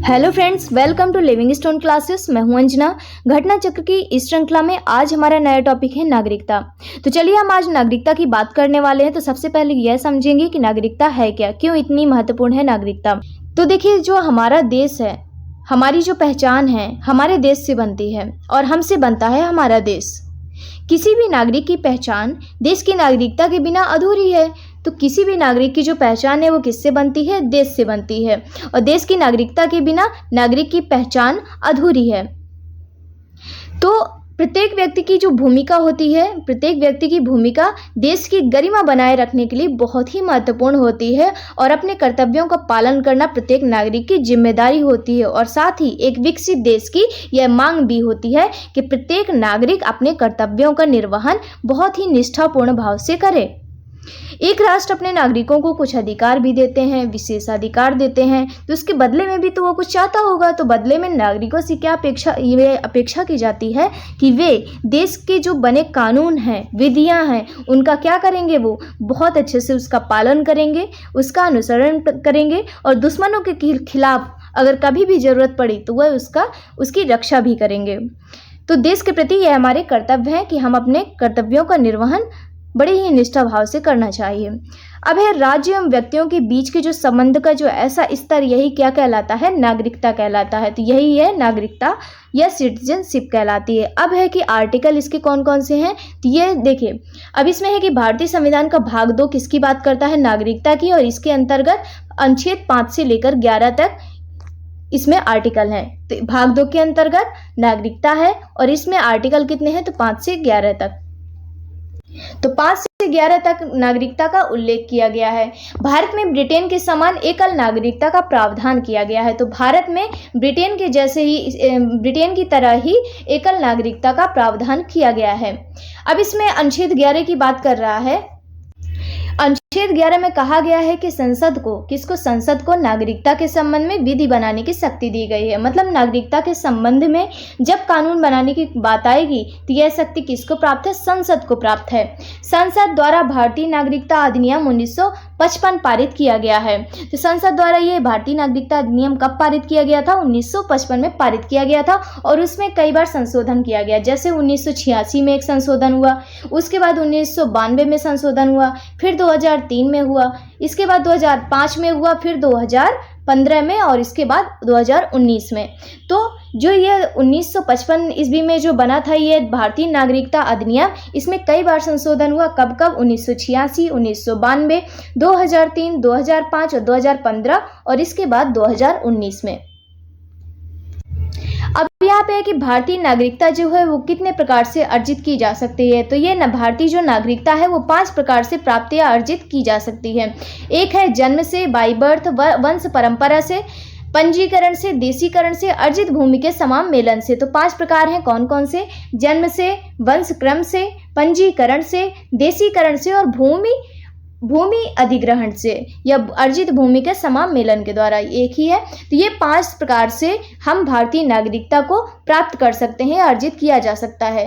Hello friends, welcome to living stone classes. मैं हूं अंजना। घटना चक्र की इस श्रृंखला में आज हमारा नया टॉपिक है नागरिकता। तो चलिए हम आज नागरिकता की बात करने वाले हैं। तो सबसे पहले यह समझेंगे कि नागरिकता है क्या, क्यों इतनी महत्वपूर्ण है नागरिकता। तो देखिए, जो हमारा देश है, हमारी जो पहचान है हमारे देश से बनती है और हमसे बनता है हमारा देश। किसी भी नागरिक की पहचान देश की नागरिकता के बिना अधूरी है। तो किसी भी नागरिक की जो पहचान है वो किससे बनती है? देश से बनती है। और देश की नागरिकता के बिना नागरिक की पहचान अधूरी है। तो प्रत्येक व्यक्ति की जो भूमिका होती है, प्रत्येक व्यक्ति की भूमिका देश की गरिमा बनाए रखने के लिए बहुत ही महत्वपूर्ण होती है और अपने कर्तव्यों का पालन करना प्रत्येक नागरिक की जिम्मेदारी होती है। और साथ ही एक विकसित देश की यह मांग भी होती है कि प्रत्येक नागरिक अपने कर्तव्यों का निर्वहन बहुत ही निष्ठापूर्ण भाव से करे। एक राष्ट्र अपने नागरिकों को कुछ अधिकार भी देते हैं, विशेषाधिकार देते हैं, तो उसके बदले में भी तो वो कुछ चाहता होगा। तो बदले में नागरिकों से क्या अपेक्षा की जाती है कि वे देश के जो बने कानून हैं, विधियां हैं, उनका क्या करेंगे? वो बहुत अच्छे से उसका पालन करेंगे, उसका अनुसरण करेंगे और दुश्मनों के खिलाफ अगर कभी भी जरूरत पड़ी तो वह उसकी रक्षा भी करेंगे। तो देश के प्रति यह हमारे कर्तव्य है कि हम अपने कर्तव्यों का निर्वहन बड़े ही निष्ठा भाव से करना चाहिए। अब है राज्य एवं व्यक्तियों के बीच के जो संबंध का जो ऐसा स्तर, यही क्या कहलाता है? नागरिकता कहलाता है। तो यही है नागरिकता या सिटीजनशिप कहलाती है। अब है कि आर्टिकल इसके कौन कौन से हैं। तो ये देखिए, अब इसमें है कि भारतीय संविधान का भाग 2 किसकी बात करता है? नागरिकता की। और इसके अंतर्गत अनुच्छेद 5 से लेकर 11 तक इसमें आर्टिकल हैं। तो भाग 2 के अंतर्गत नागरिकता है और इसमें आर्टिकल कितने हैं? तो 5 से 11 तक। तो 5 से 11 तक नागरिकता का उल्लेख किया गया है। भारत में ब्रिटेन के समान एकल नागरिकता का प्रावधान किया गया है। तो भारत में ब्रिटेन के जैसे ही, ब्रिटेन की तरह ही एकल नागरिकता का प्रावधान किया गया है। अब इसमें अनुच्छेद 11 की बात कर रहा है। अनुच्छेद 11 में कहा गया है कि संसद को नागरिकता के संबंध में विधि बनाने की शक्ति दी गई है। मतलब नागरिकता के संबंध में जब कानून बनाने की बात आएगी तो यह शक्ति किसको प्राप्त है? संसद को प्राप्त है। संसद द्वारा भारतीय नागरिकता अधिनियम 1955 पारित किया गया है। तो संसद द्वारा ये भारतीय नागरिकता अधिनियम कब पारित किया गया था? 1955 में पारित किया गया था। और उसमें कई बार संशोधन किया गया, जैसे 1986 में एक संशोधन हुआ, उसके बाद 1992 में संशोधन हुआ, फिर 2003 में हुआ, इसके बाद 2005 में हुआ, फिर 2015 में और इसके बाद 2019 में। तो जो ये 1955 ईस्वी में जो बना था ये भारतीय नागरिकता अधिनियम, इसमें कई बार संशोधन हुआ। कब कब? 1986, 1992, 2003, 2005 और 2015 और इसके बाद 2019 में। अब यहाँ पे है कि भारतीय नागरिकता जो है वो कितने प्रकार से अर्जित की जा सकती है। तो ये भारतीय जो नागरिकता है वो 5 प्रकार से प्राप्त या अर्जित की जा सकती है। एक है जन्म से, बाई बर्थ, वंश परंपरा से, पंजीकरण से, देशीकरण से, अर्जित भूमि के समान मेलन से। तो 5 प्रकार हैं। कौन कौन से? जन्म से, वंश क्रम से, पंजीकरण से, देशीकरण से और भूमि अधिग्रहण से या अर्जित भूमि के समान मेलन के द्वारा। एक ही है। तो ये 5 प्रकार से हम भारतीय नागरिकता को प्राप्त कर सकते हैं, अर्जित किया जा सकता है।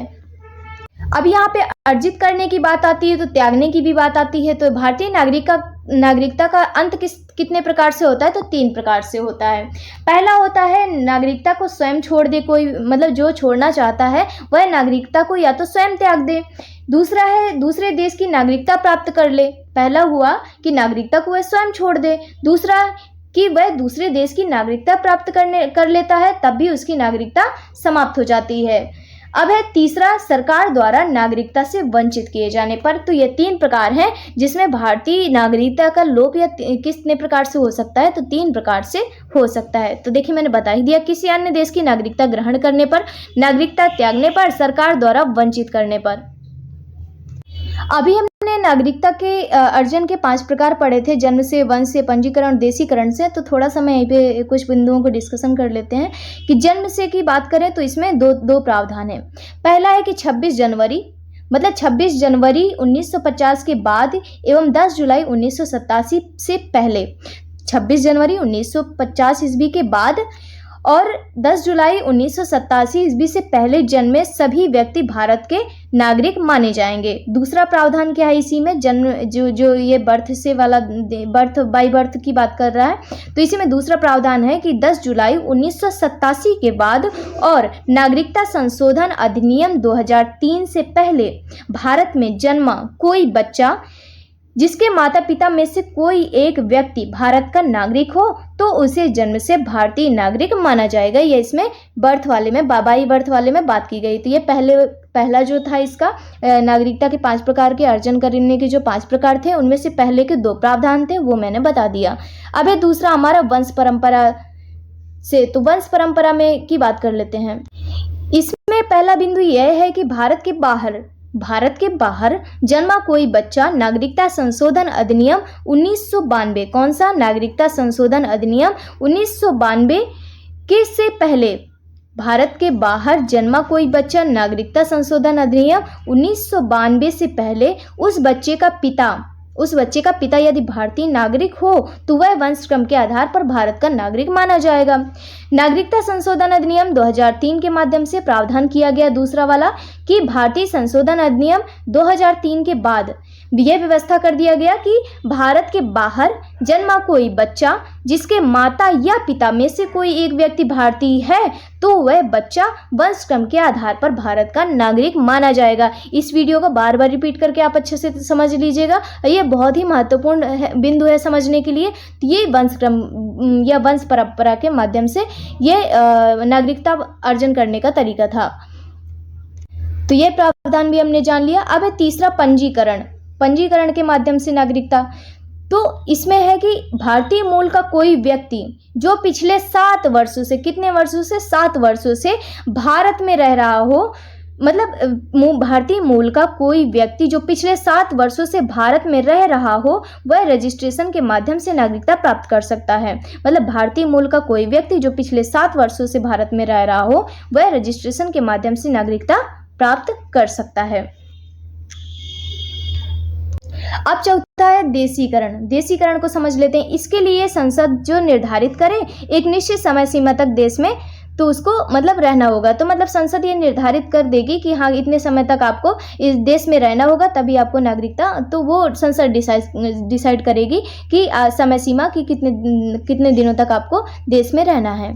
अब यहाँ पे अर्जित करने की बात आती है तो त्यागने की भी बात आती है। तो भारतीय नागरिकता का अंत कितने प्रकार से होता है? तो 3 प्रकार से होता है। पहला होता है नागरिकता को स्वयं छोड़ दे कोई, मतलब जो छोड़ना चाहता है वह नागरिकता को या तो स्वयं त्याग दे। दूसरा है दूसरे देश की नागरिकता प्राप्त कर ले। पहला हुआ कि नागरिकता को वह स्वयं छोड़ दे, दूसरा कि वह दूसरे देश की नागरिकता प्राप्त कर लेता है, तब भी उसकी नागरिकता समाप्त हो जाती है। अब है तीसरा, सरकार द्वारा नागरिकता से वंचित किए जाने पर। तो ये 3 प्रकार हैं जिसमें भारतीय नागरिकता का लोप या कितने प्रकार से हो सकता है? तो 3 प्रकार से हो सकता है। तो देखिए, मैंने बता ही दिया, किसी अन्य देश की नागरिकता ग्रहण करने पर, नागरिकता त्यागने पर, सरकार द्वारा वंचित करने पर। अभी हमने नागरिकता के अर्जन के 5 प्रकार पढ़े थे, जन्म से, वंश से, पंजीकरण, देशीकरण से। तो थोड़ा सा मैं यहीं पे कुछ बिंदुओं को डिस्कशन कर लेते हैं कि जन्म से की बात करें तो इसमें दो प्रावधान है। पहला है कि 26 जनवरी, मतलब 26 जनवरी 1950 के बाद एवं 10 जुलाई 1987 से पहले, 26 जनवरी 1950 ईस्वी के बाद और 10 जुलाई 1987 ईस्वी से पहले जन्मे सभी व्यक्ति भारत के नागरिक माने जाएंगे। दूसरा प्रावधान क्या है इसी में, जन्म जो ये बर्थ से वाला बर्थ बाई बर्थ की बात कर रहा है, तो इसी में दूसरा प्रावधान है कि 10 जुलाई 1987 के बाद और नागरिकता संशोधन अधिनियम 2003 से पहले भारत में जन्मा कोई बच्चा जिसके माता पिता में से कोई एक व्यक्ति भारत का नागरिक हो तो उसे जन्म से भारतीय नागरिक माना जाएगा। ये इसमें बर्थ वाले में बाई बर्थ वाले में बात की गई। तो ये पहला जो था इसका नागरिकता के 5 प्रकार के अर्जन करने के जो 5 प्रकार थे उनमें से पहले के 2 प्रावधान थे वो मैंने बता दिया। अब है दूसरा हमारा वंश परंपरा से, तो वंश परंपरा में की बात कर लेते हैं। इसमें पहला बिंदु यह है कि भारत के बाहर जन्मा कोई बच्चा नागरिकता संशोधन अधिनियम 1992, कौन सा, नागरिकता संशोधन अधिनियम 1992 के से पहले भारत के बाहर जन्मा कोई बच्चा नागरिकता संशोधन अधिनियम 1992 से पहले उस बच्चे का पिता यदि भारतीय नागरिक हो तो वह वंश क्रम के आधार पर भारत का नागरिक माना जाएगा। नागरिकता संशोधन अधिनियम 2003 के माध्यम से प्रावधान किया गया दूसरा वाला कि भारतीय संशोधन अधिनियम 2003 के बाद यह व्यवस्था कर दिया गया कि भारत के बाहर जन्मा कोई बच्चा जिसके माता या पिता में से कोई एक व्यक्ति भारतीय है तो वह बच्चा वंश क्रम के आधार पर भारत का नागरिक माना जाएगा। इस वीडियो को बार बार रिपीट करके आप अच्छे से समझ लीजिएगा, ये बहुत ही महत्वपूर्ण बिंदु है समझने के लिए। ये वंश क्रम या वंश परंपरा के माध्यम से ये नागरिकता अर्जन करने का तरीका था। तो ये प्रावधान भी हमने जान लिया। अब है तीसरा पंजीकरण के माध्यम से नागरिकता। तो इसमें है कि भारतीय मूल का कोई व्यक्ति जो पिछले 7 वर्षों से, कितने वर्षों से, 7 वर्षों से भारत में रह रहा हो, मतलब भारतीय मूल का कोई व्यक्ति जो पिछले 7 वर्षों से भारत में रह रहा हो वह रजिस्ट्रेशन के माध्यम से नागरिकता प्राप्त कर सकता है। मतलब भारतीय मूल का कोई व्यक्ति जो पिछले 7 वर्षों से भारत में रह रहा हो वह रजिस्ट्रेशन के माध्यम से नागरिकता प्राप्त कर सकता है। अब चौथा है देशीकरण को समझ लेते हैं। इसके लिए संसद जो निर्धारित करे एक निश्चित समय सीमा तक देश में, तो उसको मतलब रहना होगा। तो मतलब संसद ये निर्धारित कर देगी कि हाँ इतने समय तक आपको इस देश में रहना होगा तभी आपको नागरिकता, तो वो संसद डिसाइड करेगी कि समय सीमा की कितने दिनों तक आपको देश में रहना है।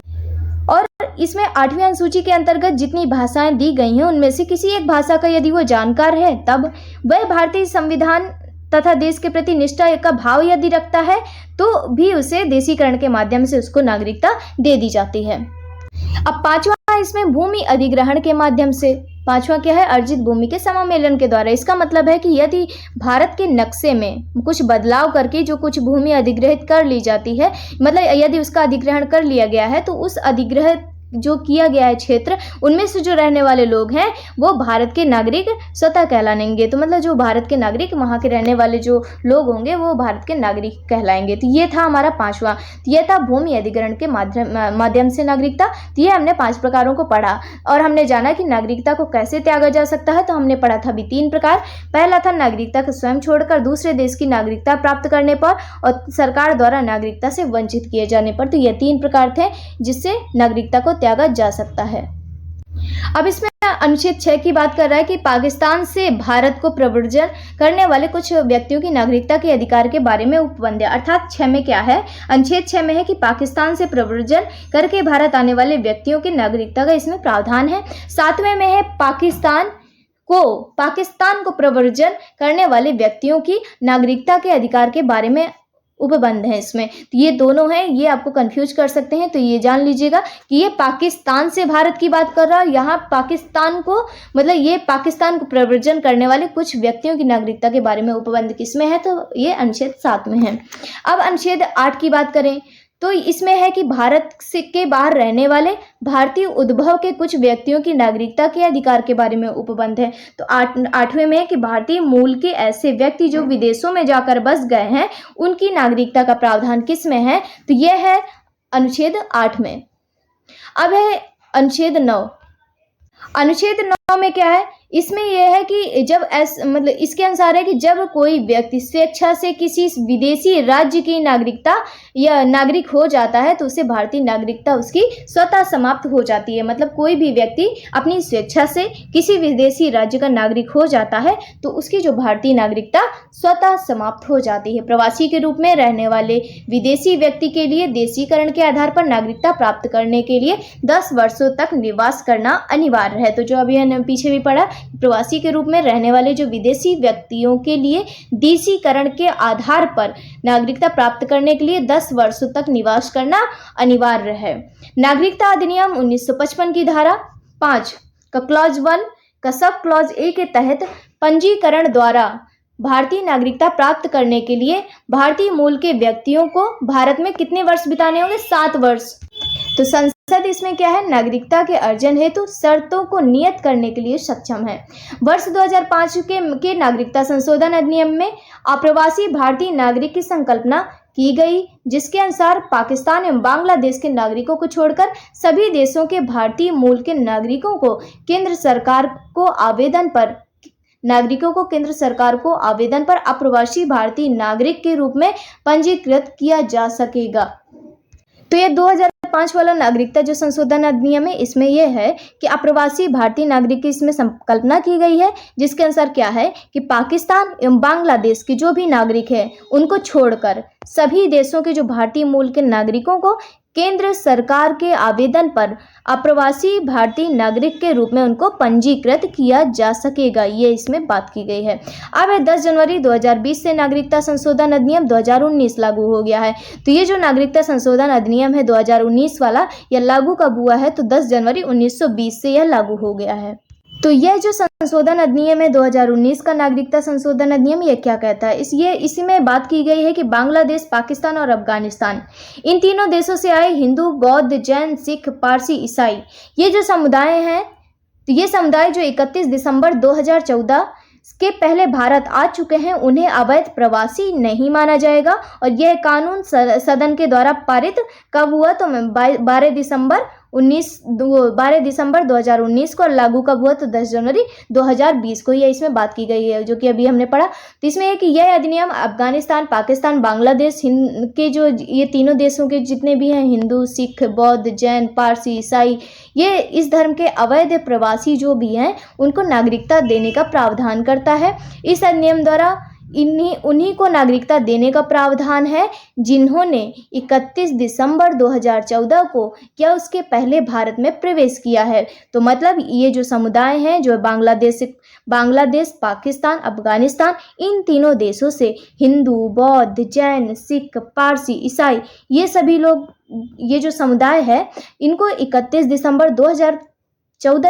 और इसमें 8वीं अनुसूची के अंतर्गत जितनी भाषाएं दी गई हैं उनमें से किसी एक भाषा का यदि वो जानकार है तब वह भारतीय संविधान तथा देश के प्रति निष्ठा का भाव यदि रखता है तो भी उसे देशीकरण के माध्यम से उसको नागरिकता दे दी जाती है। अब 5वां इसमें भूमि अधिग्रहण के माध्यम से। 5वां क्या है, अर्जित भूमि के समामेलन के द्वारा। इसका मतलब है कि यदि भारत के नक्शे में कुछ बदलाव करके जो कुछ भूमि अधिग्रहित कर ली जाती है, मतलब यदि उसका अधिग्रहण कर लिया गया है तो उस अधिग्रहित जो किया गया है क्षेत्र उनमें से जो रहने वाले लोग हैं वो भारत के नागरिक स्वतः कहलाएंगे। तो मतलब जो भारत के नागरिक, वहाँ के रहने वाले जो लोग होंगे वो भारत के नागरिक कहलाएंगे। तो ये था हमारा 5वां, ये था भूमि अधिग्रहण के माध्यम से नागरिकता। तो ये हमने 5 प्रकारों को पढ़ा और हमने जाना कि नागरिकता को कैसे त्यागा जा सकता है। तो हमने पढ़ा था अभी 3 प्रकार। पहला था नागरिकता को स्वयं छोड़कर दूसरे देश की नागरिकता प्राप्त करने पर और सरकार द्वारा नागरिकता से वंचित किए जाने पर। तो ये 3 प्रकार थे जिससे नागरिकता को त्यागा जा सकता है। अब इसमें अनुच्छेद 6 की बात कर रहा है कि पाकिस्तान से भारत को प्रव्रजन करने वाले कुछ व्यक्तियों की नागरिकता के अधिकार के बारे में उपबंध है। अर्थात 6 में क्या है, अनुच्छेद 6 में है कि पाकिस्तान से प्रव्रजन करके भारत आने वाले व्यक्तियों की नागरिकता का इसमें प्रावधान है। 7वें में है पाकिस्तान को प्रव्रजन करने वाले व्यक्तियों की नागरिकता के अधिकार के बारे में उपबंध है। इसमें तो ये दोनों हैं, ये आपको कंफ्यूज कर सकते हैं। तो ये जान लीजिएगा कि ये पाकिस्तान से भारत की बात कर रहा है। यहाँ पाकिस्तान को मतलब ये पाकिस्तान को प्रव्रजन करने वाले कुछ व्यक्तियों की नागरिकता के बारे में उपबंध किसमें है, तो ये अनुच्छेद 7 में है। अब अनुच्छेद 8 की बात करें तो इसमें है कि भारत से के बाहर रहने वाले भारतीय उद्भव के कुछ व्यक्तियों की नागरिकता के अधिकार के बारे में उपबंध है। तो 8वें में है कि भारतीय मूल के ऐसे व्यक्ति जो विदेशों में जाकर बस गए हैं उनकी नागरिकता का प्रावधान किस में है, तो यह है अनुच्छेद 8 में। अब है अनुच्छेद 9। अनुच्छेद 9 में क्या है, इसमें यह है कि जब मतलब इसके अनुसार है कि जब कोई व्यक्ति स्वेच्छा से किसी विदेशी राज्य की नागरिकता या नागरिक हो जाता है तो उसे भारतीय नागरिकता उसकी स्वतः समाप्त हो जाती है। मतलब कोई भी व्यक्ति अपनी स्वेच्छा से किसी विदेशी राज्य का नागरिक हो जाता है तो उसकी जो भारतीय नागरिकता स्वतः समाप्त हो जाती है। प्रवासी के रूप में रहने वाले विदेशी व्यक्ति के लिए देशीकरण के आधार पर नागरिकता प्राप्त करने के लिए 10 वर्षों तक निवास करना अनिवार्य है। तो जो अभी हमने पीछे भी पढ़ा, प्रवासी के रूप में रहने वाले जो विदेशी व्यक्तियों के लिए देशीकरण के आधार पर नागरिकता प्राप्त करने के लिए 10 वर्षों तक निवास करना अनिवार्य है। नागरिकता अधिनियम 1955 की धारा 5 का क्लॉज 1 का सब क्लॉज ए के तहत पंजीकरण द्वारा भारतीय नागरिकता प्राप्त करने के लिए भारतीय मूल के व्यक्तियों को भारत में कितने वर्ष बिताने होंगे? 7 वर्ष। तो संसद इसमें क्या है? नागरिकता के अर्जन हेतु शर्तों को नियत करने के लिए सक्षम है। वर्ष 2005 के नागरिकता संशोधन अधिनियम में अप्रवासी भारतीय नागरिक की संकल्पना की गई, जिसके अनुसार पाकिस्तान एवं बांग्लादेश के नागरिकों को छोड़कर सभी देशों के भारतीय मूल के नागरिकों को केंद्र सरकार को आवेदन पर अप्रवासी भारतीय नागरिक के रूप में पंजीकृत किया जा सकेगा। तो ये 2005 वाला नागरिकता जो संशोधन अधिनियम है, इसमें यह है कि अप्रवासी भारतीय नागरिक की इसमें संकल्पना की गई है, जिसके अनुसार क्या है कि पाकिस्तान एवं बांग्लादेश के जो भी नागरिक हैं उनको छोड़कर सभी देशों के जो भारतीय मूल के नागरिकों को केंद्र सरकार के आवेदन पर अप्रवासी भारतीय नागरिक के रूप में उनको पंजीकृत किया जा सकेगा। ये इसमें बात की गई है। अब 10 जनवरी 2020 से नागरिकता संशोधन अधिनियम 2019 लागू हो गया है। तो ये जो नागरिकता संशोधन अधिनियम है 2019 वाला, यह लागू कब हुआ है? तो 10 जनवरी 1920 से यह लागू हो गया है। तो यह जो संशोधन अधिनियम है 2019 का नागरिकता संशोधन अधिनियम, ये क्या कहता है? इसी में बात की गई है कि बांग्लादेश, पाकिस्तान और अफगानिस्तान, इन तीनों देशों से आए हिंदू, बौद्ध, जैन, सिख, पारसी, ईसाई, ये जो समुदाय हैं, तो ये समुदाय जो 31 दिसंबर 2014 के पहले भारत आ चुके हैं, उन्हें अवैध प्रवासी नहीं माना जाएगा। और यह कानून सदन के द्वारा पारित कब हुआ? तो 12 दिसंबर 2019 को, लागू कब हुआ? तो 10 जनवरी 2020 को। यह इसमें बात की गई है जो कि अभी हमने पढ़ा। तो इसमें है कि यह अधिनियम अफगानिस्तान, पाकिस्तान, बांग्लादेश के जो ये तीनों देशों के जितने भी हैं हिंदू, सिख, बौद्ध, जैन, पारसी, ईसाई, ये इस धर्म के अवैध प्रवासी जो भी हैं उनको नागरिकता देने का प्रावधान करता है। इस अधिनियम द्वारा उन्हीं को नागरिकता देने का प्रावधान है जिन्होंने 31 दिसंबर 2014 को या उसके पहले भारत में प्रवेश किया है। तो मतलब ये जो समुदाय हैं जो बांग्लादेश, पाकिस्तान, अफगानिस्तान, इन तीनों देशों से हिंदू, बौद्ध, जैन, सिख, पारसी, ईसाई, ये सभी लोग, ये जो समुदाय है, इनको 31 दिसंबर 2014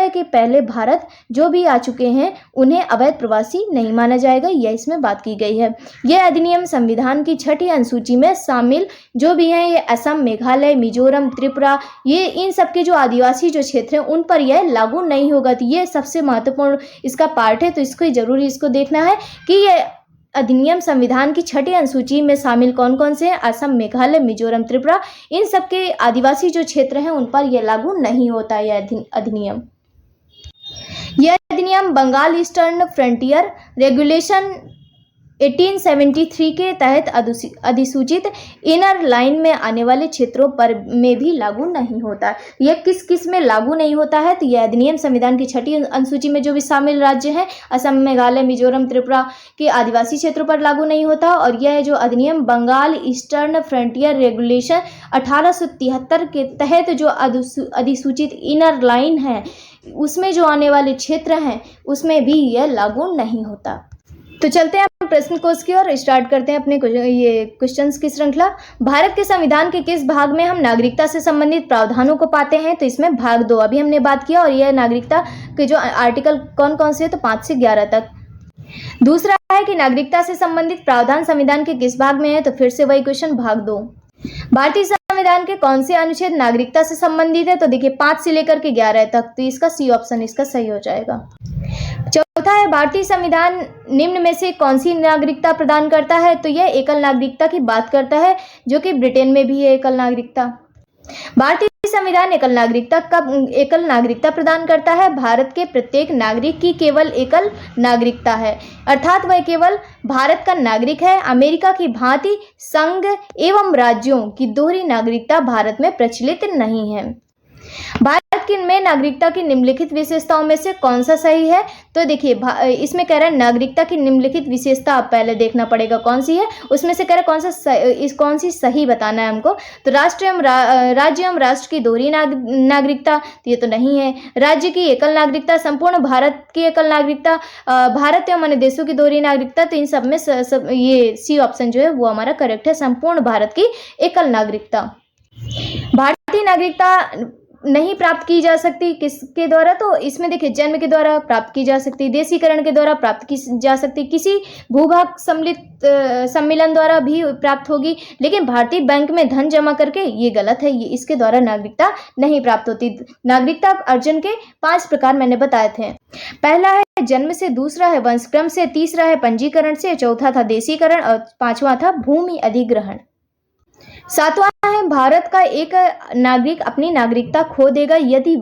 के पहले भारत जो भी आ चुके हैं उन्हें अवैध प्रवासी नहीं माना जाएगा। यह इसमें बात की गई है। यह अधिनियम संविधान की 6ठी अनुसूची में शामिल जो भी हैं, ये असम, मेघालय, मिजोरम, त्रिपुरा, ये इन सब के जो आदिवासी जो क्षेत्र हैं उन पर यह लागू नहीं होगा। तो ये सबसे महत्वपूर्ण इसका पार्ट है। तो इसको जरूरी इसको देखना है कि यह अधिनियम संविधान की 6ठी अनुसूची में शामिल कौन कौन से हैं? असम, मेघालय, मिजोरम, त्रिपुरा, इन सब के आदिवासी जो क्षेत्र हैं उन पर यह लागू नहीं होता है यह अधिनियम। यह अधिनियम बंगाल ईस्टर्न फ्रंटियर रेगुलेशन 1873 के तहत अधिसूचित इनर लाइन में आने वाले क्षेत्रों पर में भी लागू नहीं होता। यह किस किस में लागू नहीं होता है? तो यह अधिनियम संविधान की 6ठी अनुसूची में जो भी शामिल राज्य हैं, असम, मेघालय, मिजोरम, त्रिपुरा के आदिवासी क्षेत्रों पर लागू नहीं होता। और यह जो अधिनियम बंगाल ईस्टर्न फ्रंटियर रेगुलेशन 1873 के तहत जो अधिसूचित इनर लाइन है उसमें जो आने वाले क्षेत्र हैं उसमें भी यह लागू नहीं होता। तो चलते हैं हम प्रश्न कोश की ओर, स्टार्ट करते हैं अपने ये क्वेश्चंस की श्रृंखला। भारत के संविधान के किस भाग में हम नागरिकता से संबंधित प्रावधानों को पाते हैं? तो इसमें भाग 2 अभी हमने बात किया। और यह नागरिकता के जो आर्टिकल कौन कौन से है? तो 5 से 11 तक। दूसरा है कि नागरिकता से संबंधित प्रावधान संविधान के किस भाग में है? तो फिर से वही क्वेश्चन, भाग 2। भारतीय संविधान के कौन से अनुच्छेद नागरिकता से संबंधित है? तो देखिए 5 से लेकर के 11 तक। तो इसका सी ऑप्शन इसका सही हो जाएगा। चौथा है भारतीय संविधान निम्न में से कौन सी नागरिकता प्रदान करता है? तो यह एकल नागरिकता की बात करता है जो कि ब्रिटेन में भी है एकल नागरिकता। भारतीय संविधान एकल नागरिकता प्रदान करता है। भारत के प्रत्येक नागरिक की केवल एकल नागरिकता है, अर्थात वह केवल भारत का नागरिक है। अमेरिका की भांति संघ एवं राज्यों की दोहरी नागरिकता भारत में प्रचलित नहीं है। भारत में नागरिकता की निम्नलिखित विशेषताओं में से कौन सा सही है? तो देखिए, इसमें कह रहा है नागरिकता की निम्नलिखित विशेषता, आप पहले देखना पड़ेगा कौन सी है, उसमें से कह रहा है कौन सी सही बताना है हमको। तो राज्य एवं राष्ट्र की दोहरी नागरिकता, तो ये तो नहीं है। राज्य की एकल नागरिकता, संपूर्ण भारत की एकल नागरिकता, भारत एवं अन्य देशों की दोहरी नागरिकता, तो इन सब में ये सी ऑप्शन जो है वो हमारा करेक्ट है, संपूर्ण भारत की एकल नागरिकता। भारतीय नागरिकता नहीं प्राप्त की जा सकती किसके द्वारा? तो इसमें देखिए, जन्म के द्वारा प्राप्त की जा सकती, देशीकरण के द्वारा प्राप्त की जा सकती, किसी भूभाग सम्मेलन द्वारा भी प्राप्त होगी, लेकिन भारतीय बैंक में धन जमा करके ये गलत है, ये इसके द्वारा नागरिकता नहीं प्राप्त होती। नागरिकता अर्जन के 5 प्रकार मैंने बताए थे। पहला है जन्म से, दूसरा है वंशक्रम से, तीसरा है पंजीकरण से, चौथा था देशीकरण और 5वां था भूमि अधिग्रहण। 7वां है भारत का एक नागरिक अपनी नागरिकता खो देगा यदि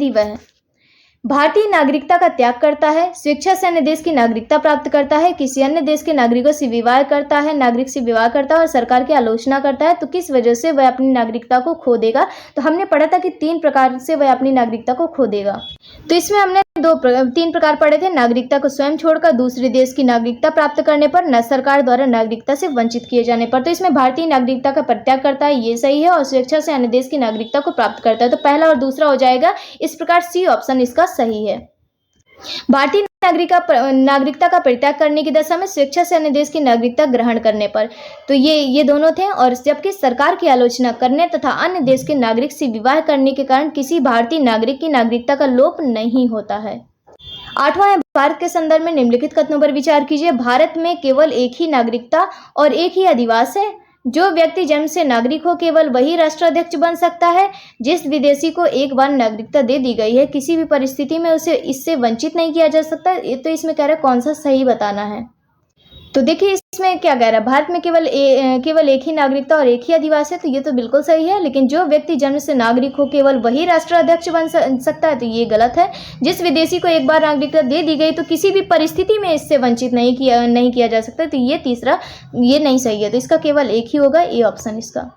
वह भारतीय नागरिकता का त्याग करता है, स्वेच्छा से अन्य देश की नागरिकता प्राप्त करता है, किसी अन्य देश के नागरिक से विवाह करता है और सरकार की आलोचना करता है, तो किस वजह से वह अपनी नागरिकता को खो देगा? तो हमने पढ़ा था कि 3 प्रकार से वह अपनी नागरिकता को खो देगा। तो इसमें हमने 3 प्रकार पढ़े थे। नागरिकता को स्वयं छोड़कर दूसरे देश की नागरिकता प्राप्त करने पर, न सरकार द्वारा नागरिकता से वंचित किए जाने पर। तो इसमें भारतीय नागरिकता का परित्याग करता है, ये सही है, और स्वेच्छा से अन्य देश की नागरिकता को प्राप्त करता है, तो पहला और दूसरा हो जाएगा। इस प्रकार सी ऑप्शन इसका सही है। भारतीय नागरिकता का परित्याग करने की दशा में, स्वेच्छा से अन्य देश की नागरिकता ग्रहण करने पर, तो ये दोनों थे। और जबकि सरकार की आलोचना करने तथा अन्य देश के नागरिक से विवाह करने के कारण किसी भारतीय नागरिक की नागरिकता का लोप नहीं होता है। 8वां है भारत के संदर्भ में निम्नलिखित कथनों पर विचार कीजिए। भारत में केवल एक ही नागरिकता और एक ही अधिवास है। जो व्यक्ति जन्म से नागरिक हो केवल वही राष्ट्राध्यक्ष बन सकता है। जिस विदेशी को एक बार नागरिकता दे दी गई है, किसी भी परिस्थिति में उसे इससे वंचित नहीं किया जा सकता। तो इसमें कह रहा है कौन सा सही बताना है। तो देखिए, इसमें क्या कह रहा है, भारत में केवल एक ही नागरिकता और एक ही अधिवास है, तो ये तो बिल्कुल सही है। लेकिन जो व्यक्ति जन्म से नागरिक हो केवल वही राष्ट्राध्यक्ष बन सकता है, तो ये गलत है। जिस विदेशी को एक बार नागरिकता दे दी गई तो किसी भी परिस्थिति में इससे वंचित नहीं किया जा सकता, तो ये तीसरा ये नहीं सही है। तो इसका केवल एक ही होगा, ए ऑप्शन इसका।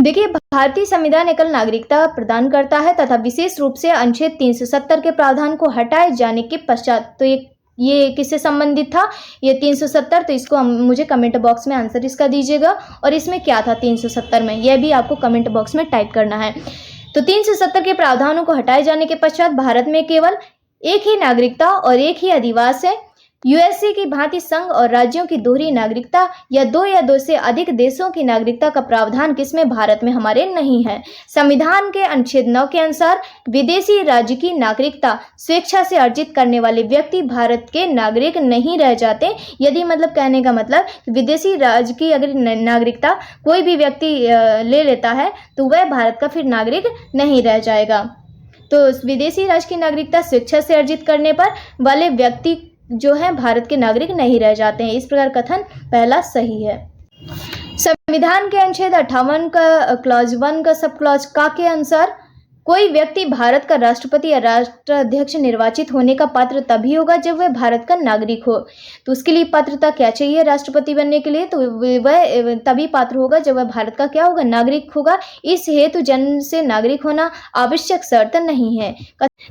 देखिए, भारतीय संविधान एकल नागरिकता प्रदान करता है तथा विशेष रूप से अनुच्छेद 370 के प्रावधान को हटाए जाने के पश्चात, तो ये किससे संबंधित था? ये 370। तो इसको मुझे कमेंट बॉक्स में आंसर इसका दीजिएगा। और इसमें क्या था 370 में, यह भी आपको कमेंट बॉक्स में टाइप करना है। तो 370 के प्रावधानों को हटाए जाने के पश्चात भारत में केवल एक ही नागरिकता और एक ही अधिवास है। यूएसए की भांति संघ और राज्यों की दोहरी नागरिकता या दो से अधिक देशों की नागरिकता का प्रावधान किसमें? भारत में हमारे नहीं है। संविधान के अनुच्छेद 9 के अनुसार विदेशी राज्य की नागरिकता स्वेच्छा से अर्जित करने वाले व्यक्ति भारत के नागरिक नहीं रह जाते। यदि मतलब कहने का मतलब विदेशी राज्य की अगर नागरिकता कोई भी व्यक्ति ले लेता है तो वह भारत का फिर नागरिक नहीं रह जाएगा। तो विदेशी राज्य की नागरिकता स्वेच्छा से अर्जित करने पर वाले व्यक्ति जो है भारत के नागरिक नहीं रह जाते हैं। इस प्रकार कथन पहला सही है। संविधान के अनुच्छेद 58 का क्लॉज 1 का सब क्लॉज का के अनुसार कोई व्यक्ति भारत का राष्ट्रपति या राष्ट्राध्यक्ष निर्वाचित होने का पात्र तभी होगा जब वह भारत का नागरिक हो। तो उसके लिए पात्रता क्या चाहिए राष्ट्रपति बनने के लिए? तो वह तभी पात्र होगा जब वह भारत का क्या होगा? नागरिक होगा। इस हेतु जन्म से नागरिक होना आवश्यक शर्त नहीं है।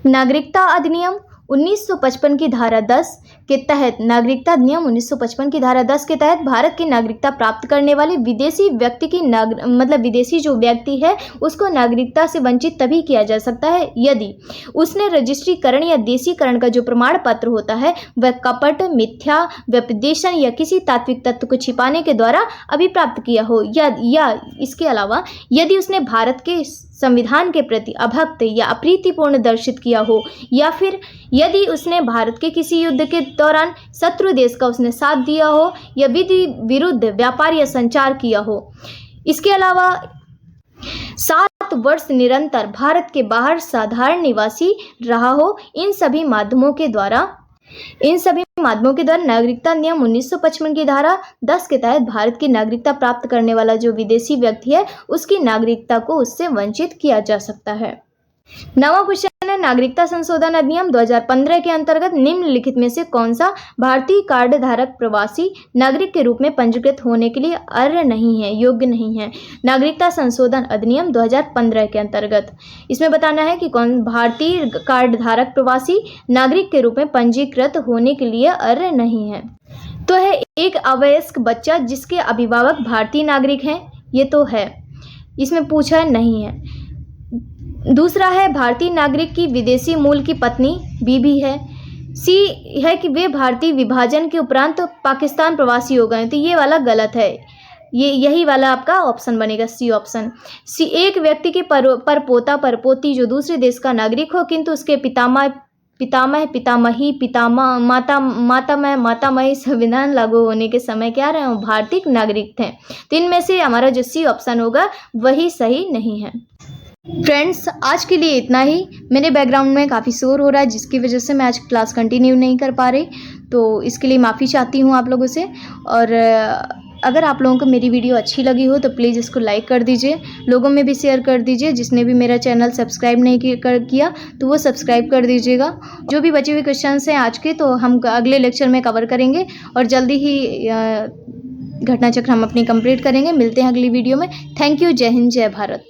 नागरिकता अधिनियम 1955 की धारा 10 के तहत, नागरिकता अधिनियम 1955 की धारा 10 के तहत भारत की नागरिकता प्राप्त करने वाले विदेशी व्यक्ति की विदेशी जो व्यक्ति है उसको नागरिकता से वंचित तभी किया जा सकता है यदि उसने रजिस्ट्रीकरण या देशीकरण का जो प्रमाण पत्र होता है वह कपट, मिथ्या, व्यपदेशन या किसी तात्विक तत्व को छिपाने के द्वारा अभिप्राप्त किया हो, या इसके अलावा यदि उसने भारत के संविधान के प्रति अभक्त या अप्रीतिपूर्ण दर्शित किया हो, या फिर यदि उसने भारत के किसी युद्ध के दौरान शत्रु देश का उसने साथ दिया हो या विधि विरुद्ध व्यापार या संचार किया हो। इसके अलावा 7 वर्ष निरंतर भारत के बाहर साधारण निवासी रहा हो। इन सभी माध्यमों के द्वारा इन सभी माध्यमों के द्वारा नागरिकता नियम 1955 की धारा 10 के तहत भारत की नागरिकता प्राप्त करने वाला जो विदेशी व्यक्ति है उसकी नागरिकता को उससे वंचित किया जा सकता है। नवा क्वेश्चन है, नागरिकता संशोधन अधिनियम 2015 के अंतर्गत निम्नलिखित में से कौन सा भारतीय कार्ड धारक प्रवासी नागरिक के रूप में पंजीकृत होने के लिए अर्ह नहीं है, योग्य नहीं है। नागरिकता संशोधन अधिनियम 2015 के अंतर्गत इसमें बताना है कि कौन भारतीय कार्ड धारक प्रवासी नागरिक के रूप में पंजीकृत होने के लिए अर्ह नहीं है। तो है एक अवयस्क बच्चा जिसके अभिभावक भारतीय नागरिक हैं, ये तो है, इसमें पूछा है नहीं है। दूसरा है भारतीय नागरिक की विदेशी मूल की पत्नी बीबी है। सी है कि वे भारतीय विभाजन के उपरांत पाकिस्तान प्रवासी हो गए, तो ये वाला गलत है, यही वाला आपका ऑप्शन बनेगा, सी ऑप्शन। सी एक व्यक्ति के परपोता परपोती जो दूसरे देश का नागरिक हो किंतु उसके मातामही संविधान लागू होने के समय क्या रहे हो, भारतीय नागरिक थे। तो इनमें से हमारा जो सी ऑप्शन होगा वही सही नहीं है। फ्रेंड्स, आज के लिए इतना ही। मेरे बैकग्राउंड में काफ़ी शोर हो रहा है जिसकी वजह से मैं आज क्लास कंटिन्यू नहीं कर पा रही, तो इसके लिए माफ़ी चाहती हूँ आप लोगों से। और अगर आप लोगों को मेरी वीडियो अच्छी लगी हो तो प्लीज़ इसको लाइक कर दीजिए, लोगों में भी शेयर कर दीजिए। जिसने भी मेरा चैनल सब्सक्राइब नहीं किया तो वो सब्सक्राइब कर दीजिएगा। जो भी बचे हुए क्वेश्चंस हैं आज के तो हम अगले लेक्चर में कवर करेंगे और जल्दी ही घटना चक्र हम अपनी कंप्लीट करेंगे। मिलते हैं अगली वीडियो में। Thank you. जय हिंद, जय भारत।